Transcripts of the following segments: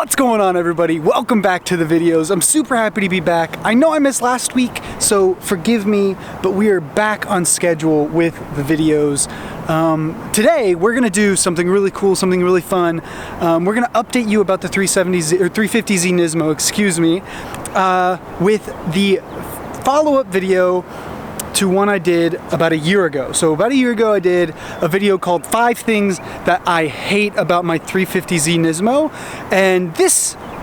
What's going on, everybody? Welcome back to the videos. I'm super happy to be back. I know I missed last week, so forgive me, but we are back on schedule with the videos. Today, we're gonna do something really cool, something really fun. We're gonna update you about the 370Z or 350Z Nismo, excuse me, with the follow-up video to one I did about a year ago. So about a year ago, I did a video called 5 Things That I Hate About My 350Z Nismo.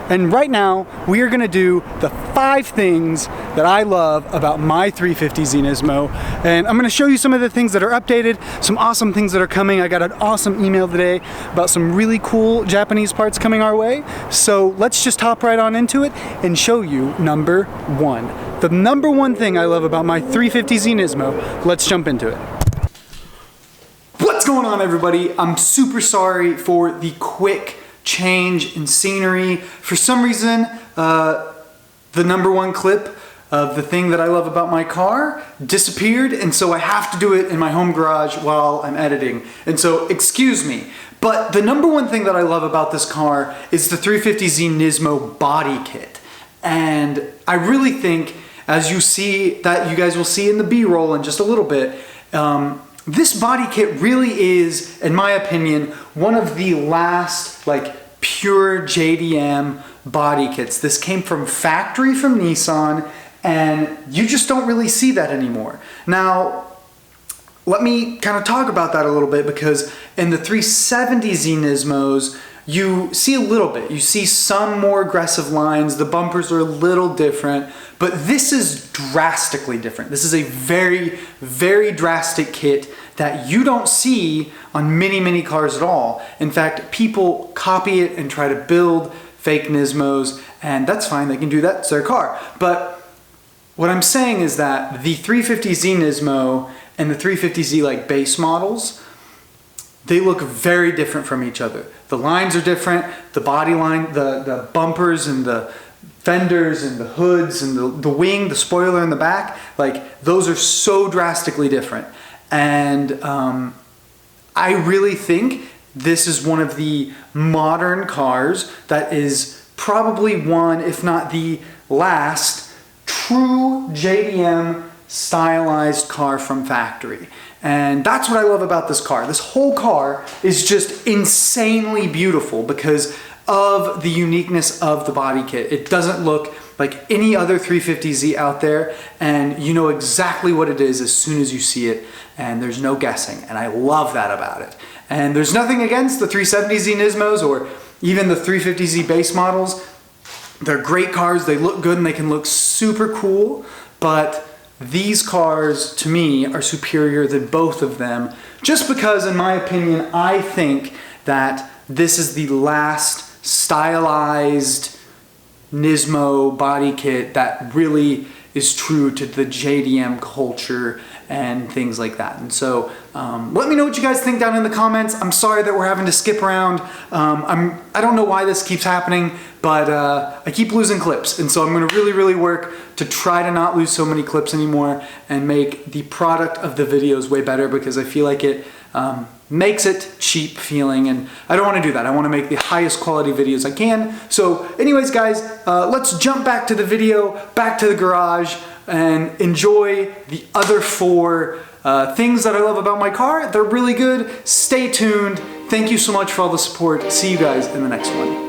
And right now, we are gonna do the 5 things that I love about my 350Z Nismo. And I'm gonna show you some of the things that are updated, some awesome things that are coming. I got an awesome email today about some really cool Japanese parts coming our way. So let's just hop right on into it and show you number 1. The number 1 thing I love about my 350Z Nismo. Let's jump into it. What's going on, everybody? I'm super sorry for the quick change in scenery. For some reason, the number 1 clip of the thing that I love about my car disappeared, and so I have to do it in my home garage while I'm editing. And so, excuse me. But the number 1 thing that I love about this car is the 350Z Nismo body kit. And I really think, as you see, that you guys will see in the B-roll in just a little bit, this body kit really is, in my opinion, one of the last pure JDM body kits. This came from factory from Nissan, and you just don't really see that anymore. Now, let me kind of talk about that a little bit, because in the 370Z Nismos, you see a little bit. You see some more aggressive lines. The bumpers are a little different, but this is drastically different. This is a very, very drastic kit that you don't see on many, many cars at all. In fact, people copy it and try to build fake Nismos, and that's fine. They can do that. It's their car. But what I'm saying is that the 350Z Nismo and the 350Z base models, they look very different from each other. The lines are different, the body line, the bumpers and the fenders and the hoods and the wing, the spoiler in the back, those are so drastically different. And I really think this is one of the modern cars that is probably one, if not the last, true JDM stylized car from factory. And that's what I love about this car. This whole car is just insanely beautiful because of the uniqueness of the body kit. It doesn't look like any other 350Z out there, and you know exactly what it is as soon as you see it, and there's no guessing, and I love that about it. And there's nothing against the 370Z Nismos or even the 350Z base models. They're great cars, they look good, and they can look super cool, but these cars, to me, are superior than both of them, just because, in my opinion, I think that this is the last stylized Nismo body kit that really is true to the JDM culture and things like that. And so let me know what you guys think down in the comments. I'm sorry that we're having to skip around. I don't know why this keeps happening, but I keep losing clips. And so I'm gonna really, really work to try to not lose so many clips anymore and make the product of the videos way better, because I feel like it makes it cheap feeling, and I don't want to do that. I want to make the highest quality videos I can. So anyways, guys, let's jump back to the video, back to the garage, and enjoy the other 4 things that I love about my car. They're really good. Stay tuned. Thank you so much for all the support. See you guys in the next one.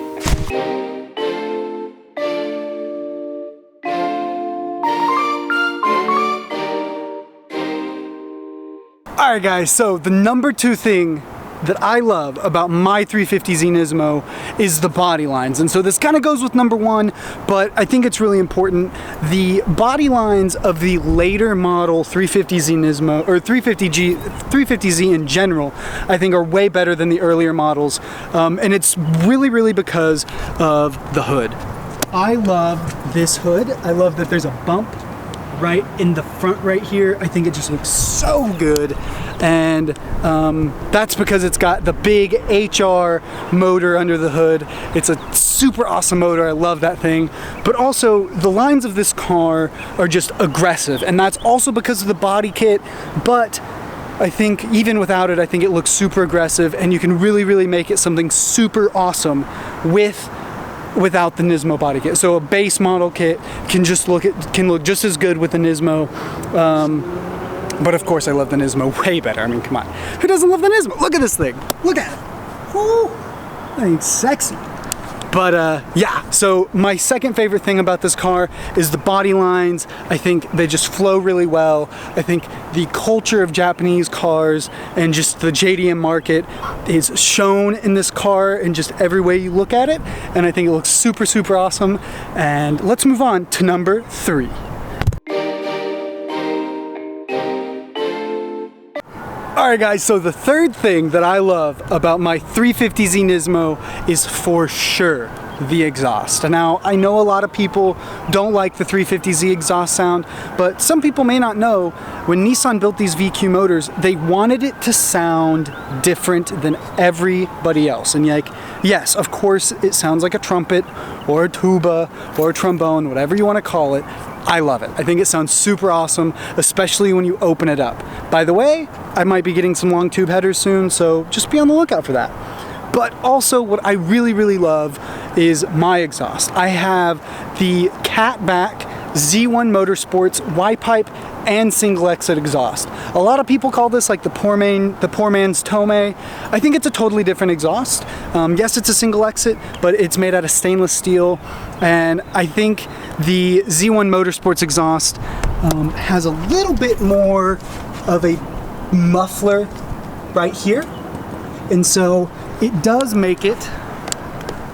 Alright guys, so the number 2 thing that I love about my 350Z Nismo is the body lines. And so this kind of goes with number 1, but I think it's really important. The body lines of the later model 350Z Nismo, or 350Z in general, I think are way better than the earlier models. And it's really, really because of the hood. I love this hood. I love that there's a bump right in the front right here. I think it just looks so good, and that's because it's got the big HR motor under the hood. It's a super awesome motor. I love that thing. But also the lines of this car are just aggressive, and that's also because of the body kit. But I think even without it, I think it looks super aggressive, and you can really, really make it something super awesome with without the Nismo body kit. So a base model kit can look just as good with the Nismo. But of course I love the Nismo way better. I mean, come on. Who doesn't love the Nismo? Look at this thing. Look at it. Woo! That thing's sexy. But yeah, so my second favorite thing about this car is the body lines. I think they just flow really well. I think the culture of Japanese cars and just the JDM market is shown in this car in just every way you look at it. And I think it looks super, super awesome. And let's move on to number 3. Alright guys, so the third thing that I love about my 350Z Nismo is for sure the exhaust. Now, I know a lot of people don't like the 350Z exhaust sound, but some people may not know when Nissan built these VQ motors, they wanted it to sound different than everybody else. And like, yes, of course, it sounds like a trumpet or a tuba or a trombone, whatever you want to call it. I love it. I think it sounds super awesome, especially when you open it up. By the way, I might be getting some long tube headers soon, so just be on the lookout for that. But also what I really, really love is my exhaust. I have the Catback Z1 Motorsports Y-pipe and single exit exhaust. A lot of people call this like the poor man's Tome. I think it's a totally different exhaust. Yes, it's a single exit, but it's made out of stainless steel. And I think the Z1 Motorsports exhaust has a little bit more of a muffler right here. And so it does make it,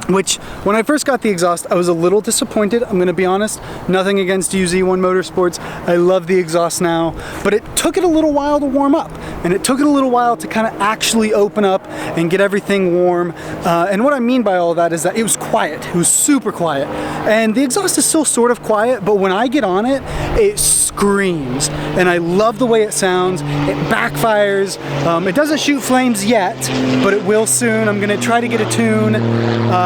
which when I first got the exhaust, I was a little disappointed. I'm gonna be honest, nothing against you Z1 Motorsports. I love the exhaust now, but it took it a little while to warm up. And it took it a little while to kind of actually open up and get everything warm. And what I mean by all of that is that it was quiet. It was super quiet. And the exhaust is still sort of quiet, but when I get on it, it screams. And I love the way it sounds. It backfires. It doesn't shoot flames yet, but it will soon. I'm gonna try to get a tune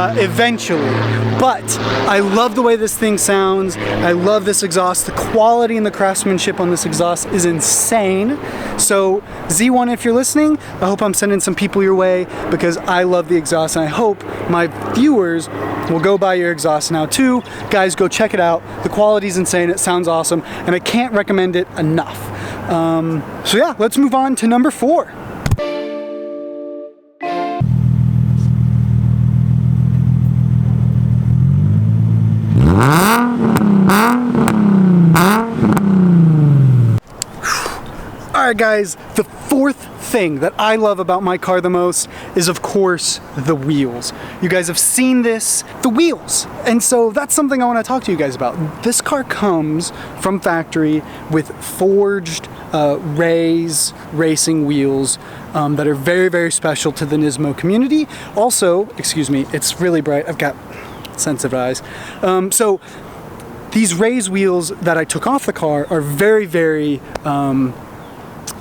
eventually. But I love the way this thing sounds. I love this exhaust. The quality and the craftsmanship on this exhaust is insane. So Z1, if you're listening, I hope I'm sending some people your way because I love the exhaust, and I hope my viewers will go buy your exhaust now too. Guys, go check it out. The quality's insane. It sounds awesome, and I can't recommend it enough. So yeah, let's move on to number 4. Alright guys, the fourth thing that I love about my car the most is of course the wheels. You guys have seen this, the wheels. And so that's something I want to talk to you guys about. This car comes from factory with forged Rays racing wheels that are very, very special to the Nismo community. Also, excuse me, it's really bright. I've got sensitive eyes. So these Rays wheels that I took off the car are very, very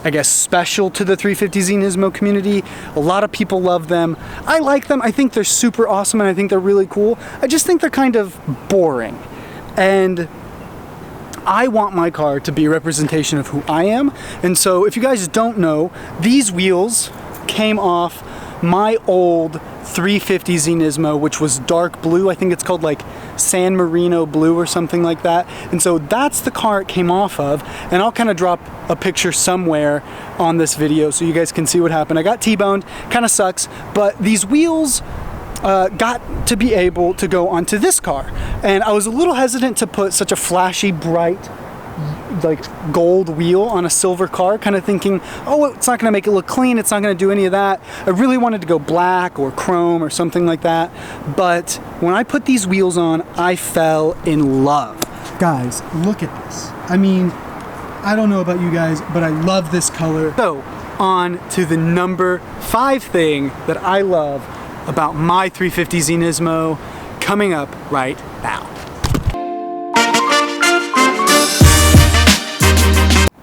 I guess special to the 350Z Nismo community. A lot of people love them. I like them. I think they're super awesome and I think they're really cool. I just think they're kind of boring. And I want my car to be a representation of who I am. And so if you guys don't know, these wheels came off my old 350Z Nismo, which was dark blue. I think it's called like San Marino blue or something like that. And so that's the car it came off of. And I'll kind of drop a picture somewhere on this video so you guys can see what happened. I got T-boned, kind of sucks, but these wheels got to be able to go onto this car. And I was a little hesitant to put such a flashy, bright, like gold wheel on a silver car, kind of thinking, oh, it's not gonna make it look clean, it's not gonna do any of that. I really wanted to go black or chrome or something like that. But when I put these wheels on, I fell in love. Guys, look at this. I mean, I don't know about you guys, but I love this color. So, on to the number 5 thing that I love about my 350Z Nismo, coming up right now.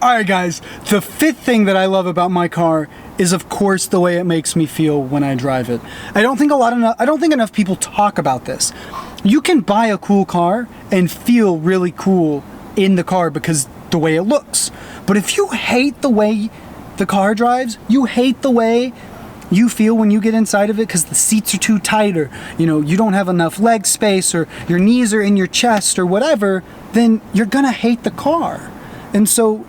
Alright guys, the 5th thing that I love about my car is of course the way it makes me feel when I drive it. I don't think enough people talk about this. You can buy a cool car and feel really cool in the car because the way it looks. But if you hate the way the car drives, you hate the way you feel when you get inside of it because the seats are too tight, or you don't have enough leg space, or your knees are in your chest or whatever, then you're gonna hate the car. And so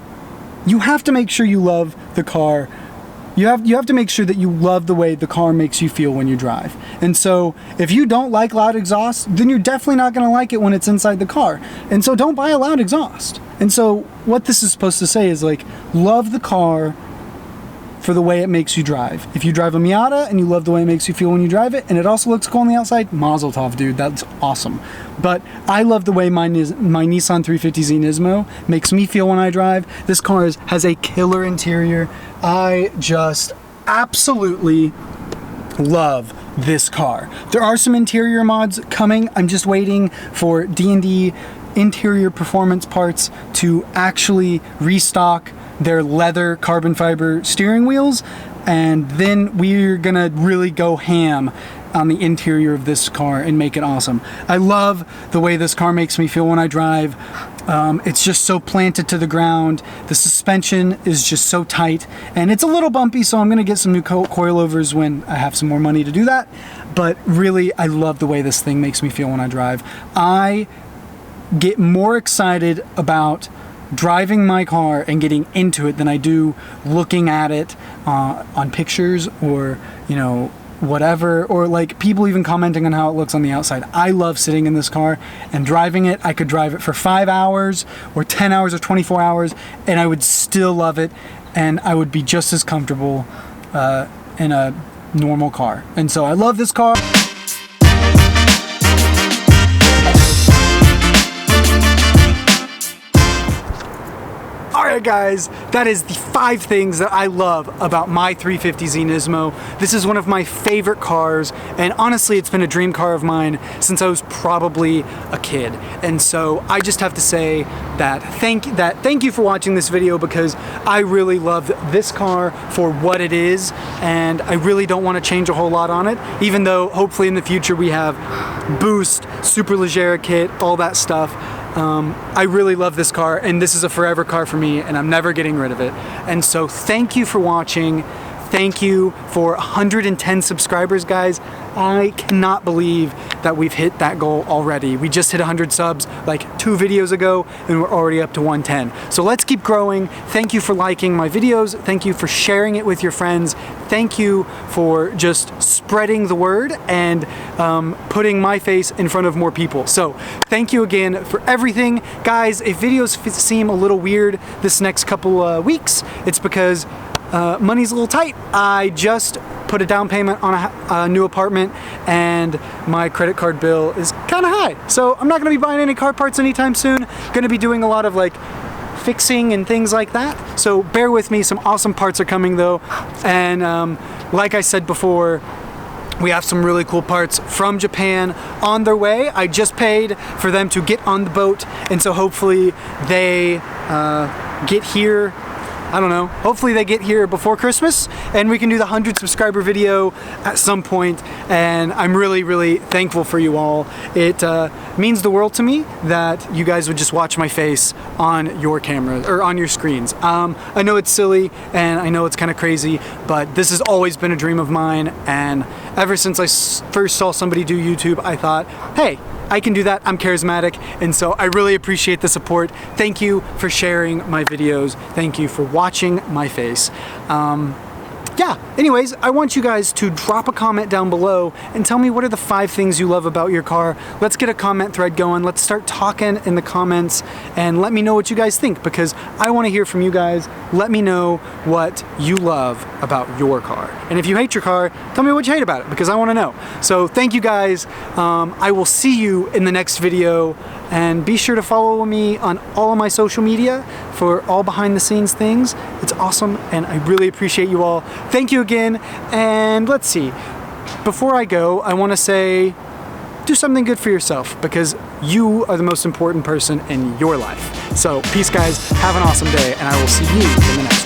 you have to make sure you love the car. You have to make sure that you love the way the car makes you feel when you drive. And so if you don't like loud exhaust, then you're definitely not gonna like it when it's inside the car. And so don't buy a loud exhaust. And so what this is supposed to say is, like, love the car for the way it makes you drive. If you drive a Miata and you love the way it makes you feel when you drive it, and it also looks cool on the outside, mazel tov, dude, that's awesome. But I love the way my Nissan 350Z Nismo makes me feel when I drive. This car has a killer interior. I just absolutely love this car. There are some interior mods coming. I'm just waiting for D&D interior performance parts to actually restock their leather carbon fiber steering wheels, and then we're gonna really go ham on the interior of this car and make it awesome. I love the way this car makes me feel when I drive. It's just so planted to the ground. The suspension is just so tight, and it's a little bumpy, so I'm gonna get some new coilovers when I have some more money to do that. But really, I love the way this thing makes me feel when I drive. I get more excited about driving my car and getting into it than I do looking at it on pictures, or whatever, or like people even commenting on how it looks on the outside. I love sitting in this car and driving it. I could drive it for 5 hours or 10 hours or 24 hours and I would still love it, and I would be just as comfortable in a normal car. And so I love this car. Alright guys, that is the 5 things that I love about my 350Z Nismo. This is one of my favorite cars, and honestly it's been a dream car of mine since I was probably a kid. And so I just have to say that thank you for watching this video, because I really love this car for what it is, and I really don't want to change a whole lot on it, even though hopefully in the future we have boost, Superleggera kit, all that stuff. I really love this car, and this is a forever car for me, and I'm never getting rid of it. And so thank you for watching. Thank you for 110 subscribers, guys. I cannot believe that we've hit that goal already. We just hit 100 subs like 2 videos ago, and we're already up to 110. So let's keep growing. Thank you for liking my videos. Thank you for sharing it with your friends. Thank you for just spreading the word and putting my face in front of more people. So thank you again for everything. Guys, if videos seem a little weird this next couple weeks, it's because money's a little tight. I just put a down payment on a new apartment, and my credit card bill is kind of high. So I'm not going to be buying any car parts anytime soon. Going to be doing a lot of like fixing and things like that. So bear with me. Some awesome parts are coming though. And like I said before, we have some really cool parts from Japan on their way. I just paid for them to get on the boat, and so hopefully they get here. I don't know, hopefully they get here before Christmas and we can do the 100 subscriber video at some point. And I'm really, really thankful for you all. It means the world to me that you guys would just watch my face on your cameras or on your screens. I know it's silly and I know it's kind of crazy, but this has always been a dream of mine. And ever since I first saw somebody do YouTube, I thought, hey, I can do that. I'm charismatic, and so I really appreciate the support. Thank you for sharing my videos. Thank you for watching my face. Yeah, anyways, I want you guys to drop a comment down below and tell me what are the 5 things you love about your car. Let's get a comment thread going. Let's start talking in the comments and let me know what you guys think, because I want to hear from you guys. Let me know what you love about your car. And if you hate your car, tell me what you hate about it, because I want to know. So thank you guys. I will see you in the next video, and be sure to follow me on all of my social media for all behind the scenes things. It's awesome, and I really appreciate you all. Thank you again, and let's see. Before I go, I want to say, do something good for yourself, because you are the most important person in your life. So peace guys, have an awesome day, and I will see you in the next one.